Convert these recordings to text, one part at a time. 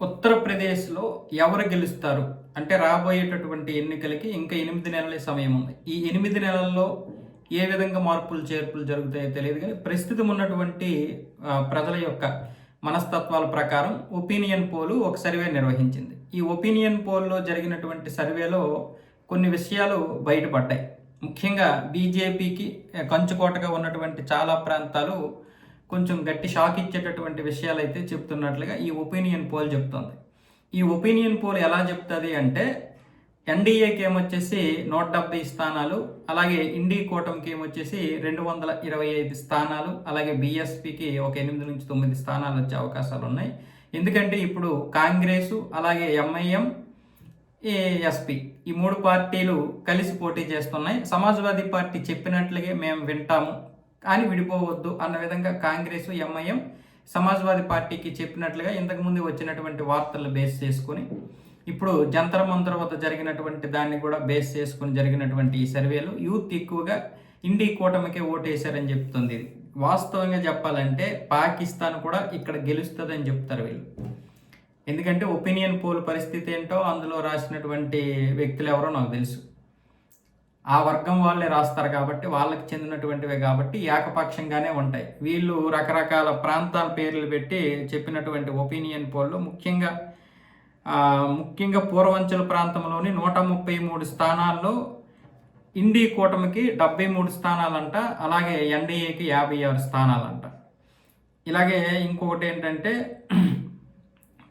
ఉత్తరప్రదేశ్‌లో ఎవరు గెలుస్తారు? అంటే రాబోయేటటువంటి ఎన్నికలకి ఇంకా 8 నెలలే సమయం ఉంది. ఈ 8 నెలల్లో ఏ విధంగా మార్పులు, చేర్పులు జరుగుతాయో తెలీదు గానీ, ప్రస్తుతం ఉన్నటువంటి ప్రజల యొక్క మనస్తత్వాల ప్రకారం ఒపీనియన్ పోల్ ఒక సర్వే నిర్వహించింది. ఈ ఒపీనియన్ పోల్‌లో జరిగినటువంటి సర్వేలో కొన్ని విషయాలు బయటపడ్డాయి. ముఖ్యంగా బీజేపీకి కంచుకోటగా ఉన్నటువంటి చాలా ప్రాంతాలు కొంచెం గట్టి షాక్ ఇచ్చేటటువంటి విషయాలైతే చెప్తున్నట్లుగా ఈ ఒపీనియన్ పోల్ చెప్తోంది. ఈ ఒపీనియన్ పోల్ ఎలా చెప్తుంది అంటే ఎన్డీఏకి ఏమొచ్చేసి 170 స్థానాలు, అలాగే ఇండీ కూటమికి ఏమొచ్చేసి 225 స్థానాలు, అలాగే బీఎస్పీకి ఒక 8-9 స్థానాలు వచ్చే అవకాశాలు ఉన్నాయి. ఎందుకంటే ఇప్పుడు కాంగ్రెసు, అలాగే ఎంఐఎం, ఎస్పీ ఈ 3 పార్టీలు కలిసి పోటీ చేస్తున్నాయి. సమాజ్వాదీ పార్టీ చెప్పినట్లుగే మేము వింటాము కానీ విడిపోవద్దు అన్న విధంగా కాంగ్రెస్, ఎంఐఎం సమాజ్వాదీ పార్టీకి చెప్పినట్లుగా ఇంతకుముందు వచ్చినటువంటి వార్తలు బేస్ చేసుకుని ఇప్పుడు జంతర్ మంతర్ వద్ద జరిగినటువంటి దాన్ని కూడా బేస్ చేసుకుని జరిగినటువంటి ఈ సర్వేలు యూత్ ఎక్కువగా ఇండీ కూటమికే ఓటేశారని చెప్తుంది. ఇది వాస్తవంగా చెప్పాలంటే పాకిస్తాన్ కూడా ఇక్కడ గెలుస్తుందని చెప్తారు వీళ్ళు. ఎందుకంటే ఒపీనియన్ పోల్ పరిస్థితి ఏంటో అందులో రాసినటువంటి వ్యక్తులు ఎవరో నాకు తెలుసు. ఆ వర్గం వాళ్ళే రాస్తారు కాబట్టి వాళ్ళకి చెందినటువంటివే కాబట్టి ఏకపక్షంగానే ఉంటాయి. వీళ్ళు రకరకాల ప్రాంతాల పేర్లు పెట్టి చెప్పినటువంటి ఒపీనియన్ పోల్లో ముఖ్యంగా పూర్వాంచల్ ప్రాంతంలోని 133 స్థానాల్లో ఇండీ కూటమికి 73 స్థానాలంట, అలాగే ఎన్డీఏకి 56 స్థానాలంట. ఇలాగే ఇంకొకటి ఏంటంటే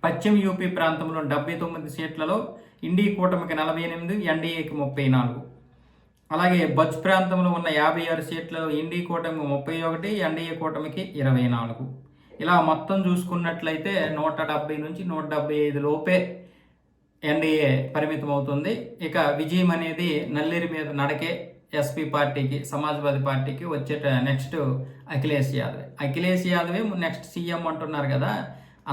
పశ్చిమ యూపీ ప్రాంతంలో 79 సీట్లలో ఇండీ కూటమికి 48, ఎన్డీఏకి 34. అలాగే బచ్ ప్రాంతంలో ఉన్న 56 సీట్లలో ఇండీ కూటమికి 31, ఎన్డీఏ కూటమికి 24. ఇలా మొత్తం చూసుకున్నట్లయితే 170 నుంచి 175 లోపే ఎన్డీఏ పరిమితం అవుతుంది. ఇక విజయం అనేది నల్లేరు మీద నడకే ఎస్పీ పార్టీకి, సమాజ్వాదీ పార్టీకి వచ్చేట నెక్స్ట్ అఖిలేష్ యాదవే నెక్స్ట్ సీఎం అంటున్నారు కదా.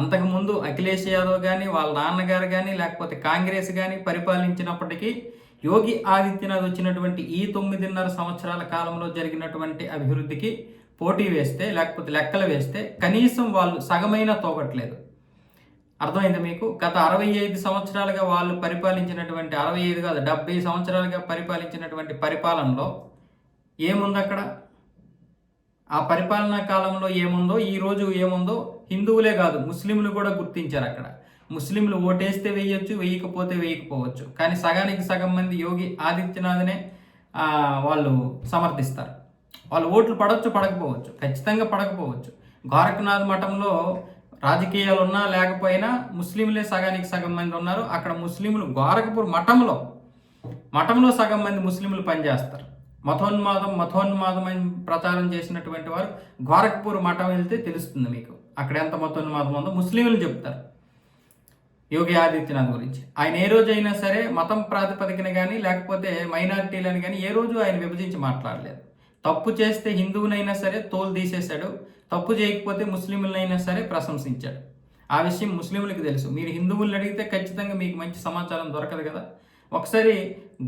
అంతకుముందు అఖిలేష్ యాదవ్ కానీ, వాళ్ళ నాన్నగారు కానీ, లేకపోతే కాంగ్రెస్ కానీ పరిపాలించినప్పటికీ యోగి ఆదిత్యనాథ్ వచ్చినటువంటి ఈ 9.5 సంవత్సరాల కాలంలో జరిగినటువంటి అభివృద్ధికి పోటీ వేస్తే, లేకపోతే లెక్కలు వేస్తే కనీసం వాళ్ళు సగమైనా తోగట్లేదు. అర్థమైంది మీకు? గత 65 సంవత్సరాలుగా వాళ్ళు పరిపాలించినటువంటి 65 కాదు 70 సంవత్సరాలుగా పరిపాలించినటువంటి పరిపాలనలో ఏముంది అక్కడ? ఆ పరిపాలనా కాలంలో ఏముందో ఈరోజు ఏముందో హిందువులే కాదు ముస్లింలు కూడా గుర్తించారు. అక్కడ ముస్లింలు ఓటేస్తే వేయొచ్చు, వేయకపోతే వేయకపోవచ్చు, కానీ సగానికి సగం మంది యోగి ఆదిత్యనాథ్నే వాళ్ళు సమర్థిస్తారు. వాళ్ళు ఓట్లు పడవచ్చు, పడకపోవచ్చు, ఖచ్చితంగా పడకపోవచ్చు. గోరఖ్నాథ్ మఠంలో రాజకీయాలు ఉన్నా లేకపోయినా ముస్లింలే సగానికి సగం మంది ఉన్నారు. అక్కడ ముస్లింలు గోరఖ్పూర్ మఠంలో సగం మంది ముస్లింలు పనిచేస్తారు. మతోన్మాదం అని ప్రచారం చేసినటువంటి వారు గోరఖ్పూర్ మఠం వెళ్తే తెలుస్తుంది మీకు అక్కడ ఎంత మతోన్మాదం ఉందో. ముస్లింలు చెప్తారు యోగి ఆదిత్యనాథ్ గురించి. ఆయన ఏ రోజు అయినా సరే మతం ప్రాతిపదికన కానీ లేకపోతే మైనారిటీలను కానీ ఏ రోజు ఆయన విభజించి మాట్లాడలేదు. తప్పు చేస్తే హిందువునైనా సరే తోలు తీసేశాడు, తప్పు చేయకపోతే ముస్లింలైనా సరే ప్రశంసించాడు. ఆ విషయం ముస్లింలకు తెలుసు. మీరు హిందువులను అడిగితే ఖచ్చితంగా మీకు మంచి సమాచారం దొరకదు కదా. ఒకసారి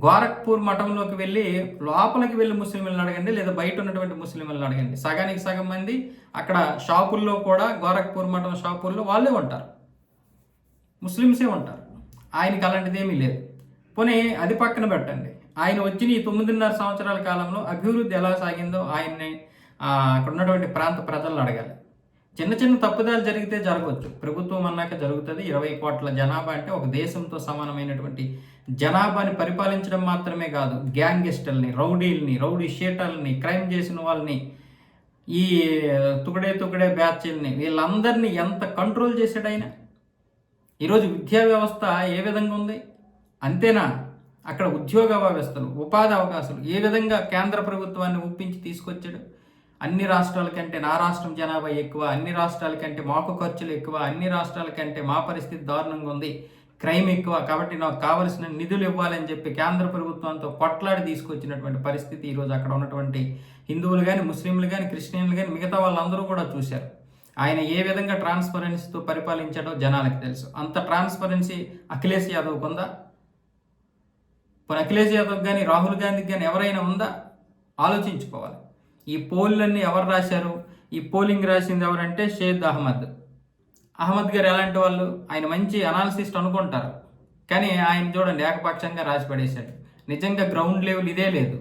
గోరఖ్పూర్ మఠంలోకి వెళ్ళి లోపలికి వెళ్ళి ముస్లింలను అడగండి, లేదా బయట ఉన్నటువంటి ముస్లింలను అడగండి. సగానికి సగం మంది అక్కడ షాపుల్లో కూడా గోరఖ్పూర్ మఠం షాపుల్లో వాళ్ళే ఉంటారు, ముస్లిమ్సే ఉంటారు. ఆయనకి అలాంటిది ఏమీ లేదు. పోనీ అది పక్కన పెట్టండి. ఆయన వచ్చిన ఈ 9.5 సంవత్సరాల కాలంలో అభివృద్ధి ఎలా సాగిందో ఆయన్ని అక్కడ ఉన్నటువంటి ప్రాంత ప్రజలను అడగాలి. చిన్న తప్పుదాలు జరిగితే జరగవచ్చు, ప్రభుత్వం అన్నాక జరుగుతుంది. 20 కోట్ల జనాభా అంటే ఒక దేశంతో సమానమైనటువంటి జనాభాని పరిపాలించడం మాత్రమే కాదు, గ్యాంగిస్టర్ని, రౌడీ షీటర్లని, క్రైమ్ చేసిన వాళ్ళని, ఈ తుకడే బ్యాచ్ల్ని, వీళ్ళందరినీ ఎంత కంట్రోల్ చేశాడు ఆయన. ఈరోజు విద్యా వ్యవస్థ ఏ విధంగా ఉంది అంతేనా? అక్కడ ఉద్యోగ వ్యవస్థలు, ఉపాధి అవకాశాలు ఏ విధంగా కేంద్ర ప్రభుత్వాన్ని ఒప్పించి తీసుకొచ్చాడు. అన్ని రాష్ట్రాల కంటే నా రాష్ట్రం జనాభా ఎక్కువ, అన్ని రాష్ట్రాల కంటే మాకు ఖర్చులు ఎక్కువ, అన్ని రాష్ట్రాల కంటే మా పరిస్థితి దారుణంగా ఉంది, క్రైమ్ ఎక్కువ, కాబట్టి నాకు కావలసిన నిధులు ఇవ్వాలని చెప్పి కేంద్ర ప్రభుత్వంతో కొట్లాడి తీసుకొచ్చినటువంటి పరిస్థితి ఈరోజు అక్కడ ఉన్నటువంటి హిందువులు కానీ, ముస్లింలు కానీ, క్రిస్టియన్లు కానీ మిగతా వాళ్ళందరూ కూడా చూశారు. ఆయన ఏ విధంగా ట్రాన్స్పరెన్సీతో పరిపాలించాడో జనాలకు తెలుసు. అంత ట్రాన్స్పరెన్సీ అఖిలేష్ యాదవ్కి ఉందా? అఖిలేష్ యాదవ్ కానీ, రాహుల్ గాంధీకి కానీ ఎవరైనా ఉందా? ఆలోచించుకోవాలి. ఈ పోల్లన్నీ ఎవరు రాశారు? ఈ పోలింగ్ రాసింది ఎవరంటే షేద్ అహ్మద్. అహ్మద్ గారు ఎలాంటి వాళ్ళు, ఆయన మంచి అనాలిసిస్ట్ అనుకుంటారు, కానీ ఆయన చూడండి ఏకపక్షంగా రాసి పడేశాడు. నిజంగా గ్రౌండ్ లెవెల్ ఇదే లేదు.